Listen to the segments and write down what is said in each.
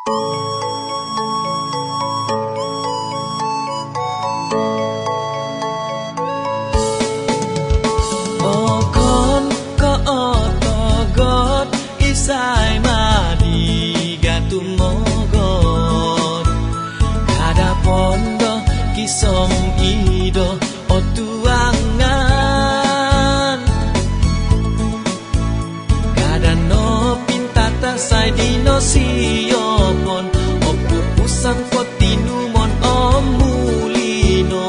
Okon ko otogot isai madi gatumogot kada pondo kisong ido otuangan kada no pintata sai dino siopon opupusan fotinumon omulino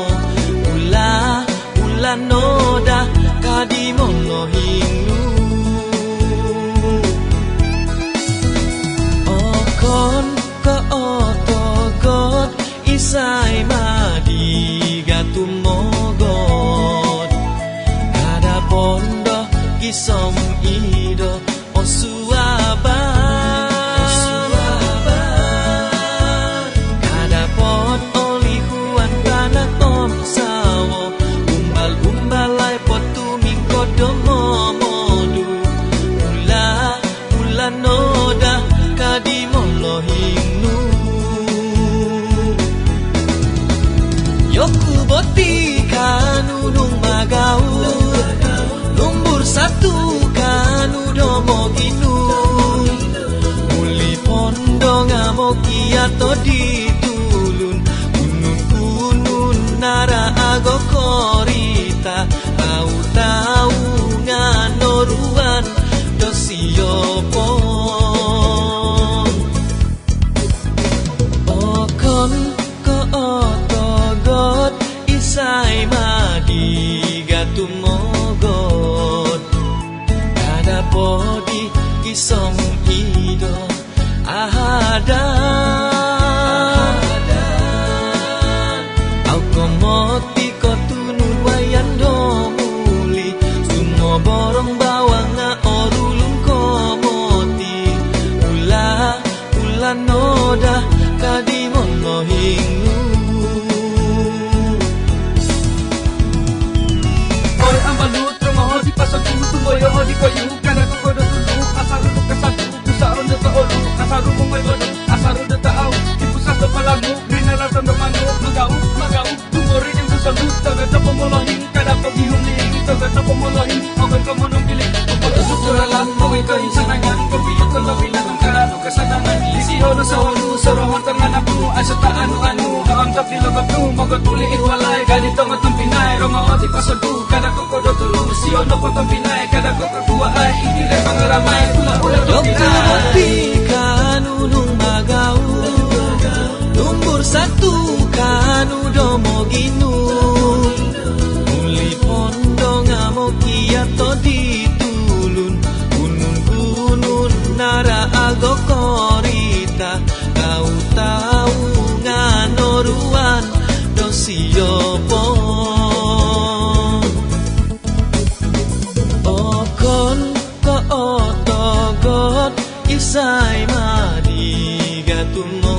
ula noda kadi mongohingu okon ko otogot isai madi gatumogot kada pondo kisom ido osuaban kada pot olihuan tanah om sawo umbal-umbalai potuming kodomo modu ula noda kadi molohinu yoku boti kanunung magau lumbur satu kanu domo ginu muli pondo ngamoki atau ditulun kunun nara ago korita tahu nganoruan dosiopon okon ko otogot isai madi gatumogot kada podi kisong ido ahadan au komoti kotunun wayan domuli sumo borong bawang nga orulung komoti ula noda kadi monohingu Oy ambalut rumoho di pasok tumoyo di koyu kana kodo tulu asaru kasatu pusaron de taolu asaru may bodo asaru de taau ipusas do palamu rinala tando manu magau tumori yang susalut taga tapomolohin kada pagihumling taga tapomolohin ogon kamonong bilik pagod suturalan maway ka insanangan kapiyo ko lawila kung karano kasanangan isiho no sa hulu sorohon tangan ako asata anu kaam tapilo kapnu magod uli itwalay ganito matong pinay rongo di pasodu kada kokodo tulu siyo no potong pinay kada kokodua ay hindi pangaramay ula Yokumoti kanunung magau lumbur satu kanu domo ginu muli pondo ngamoki atau ditulun kunun nara ago korita tahu nganoruan dosiopon okon ko otogot isai madi gatumo